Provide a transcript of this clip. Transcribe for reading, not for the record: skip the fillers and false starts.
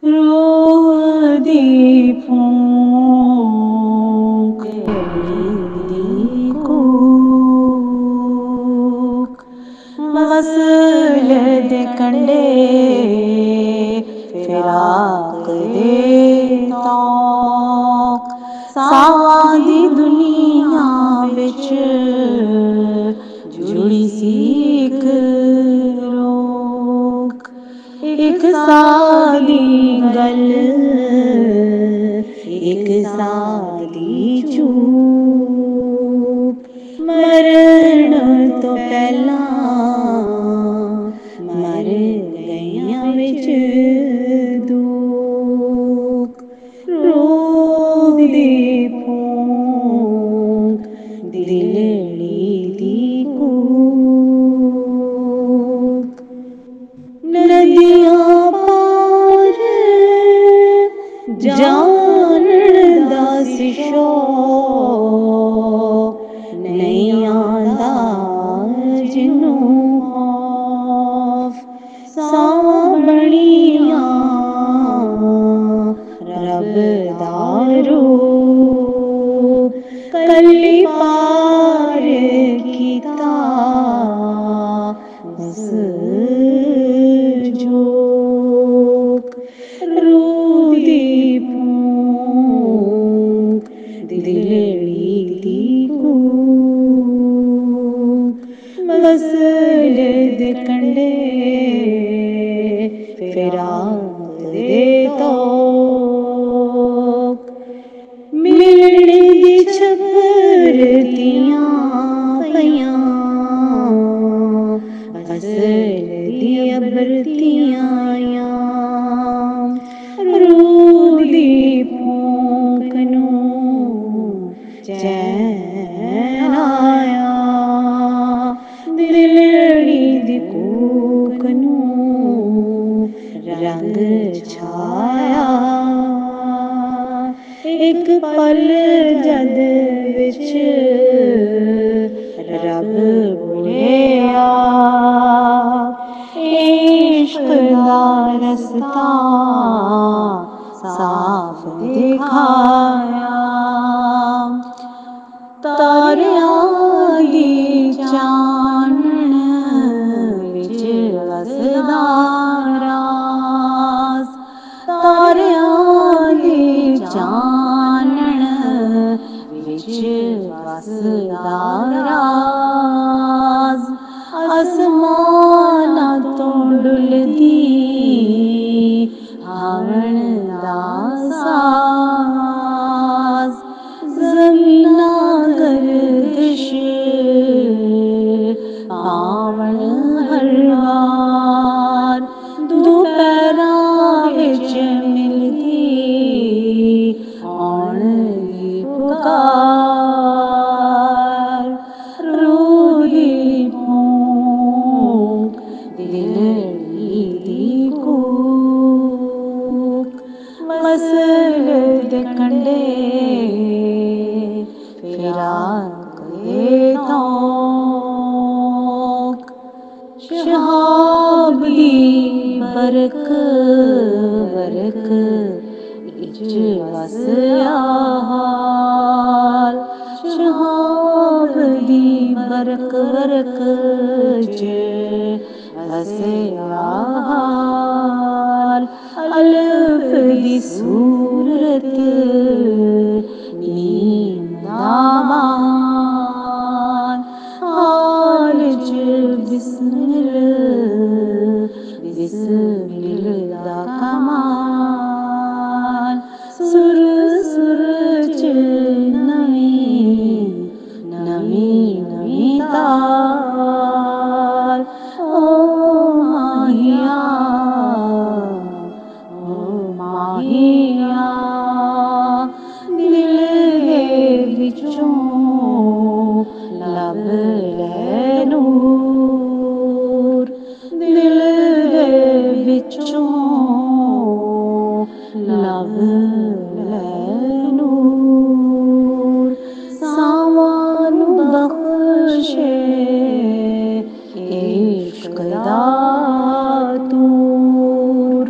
रूह दी फूंक दी कूक वसल दे कंडे फिराक दे तौक सावां दी दुनिया विच जुड़ी सी इक रोक एक सादी गल एक सादी चूप मरण तो पहलां मर गईयां विच दूक रूह दी फूंक दिलड़ी दी कूक नदियां पार जानन दा सी शौक नहीं आंदा जिन्नू खौफ सावां बणियां रब दा रूप कली पार कीता उस जोक रूह दी फूंक दिलड़ी दी कूक वसल दे कंडे फिराक दे तौक मिलने दी छपरतियां पईयां असल दी अबरतियां रूह दी फूंक नूं चैन आया दिलड़ी दी कूक नूं रंग छाया एक पल जद विच रब बुलेया इश्क दा रस्ता साफ दिखाया तारियां दी चानन विच वसदा राज तारियां दी चानन विच वसदा राज आसमानां तों डुलदी हवन दा साज ज़मीनां गर्दिश पावन हर वार दुपहरां विच मिलदी औण दी पुकार रूह दी फूंक दिलड़ी दी कूक वसल दे कंडे फिराक दे तौक शहाब दी बरक बरक इच वसया हाल शहाब दी बरक बरक च वसया हाल अलफ दी सूरत नीम दा मान हाल च बिस्मिल बिस्मिल दा कमाल सुर सुर च नवीं नवीं नवीं ताल ओ माहिया दिल दे विचों लब लै नूर दिल दे विचों लब लै नूर सावां नूं बख्शे इश्क दा तूर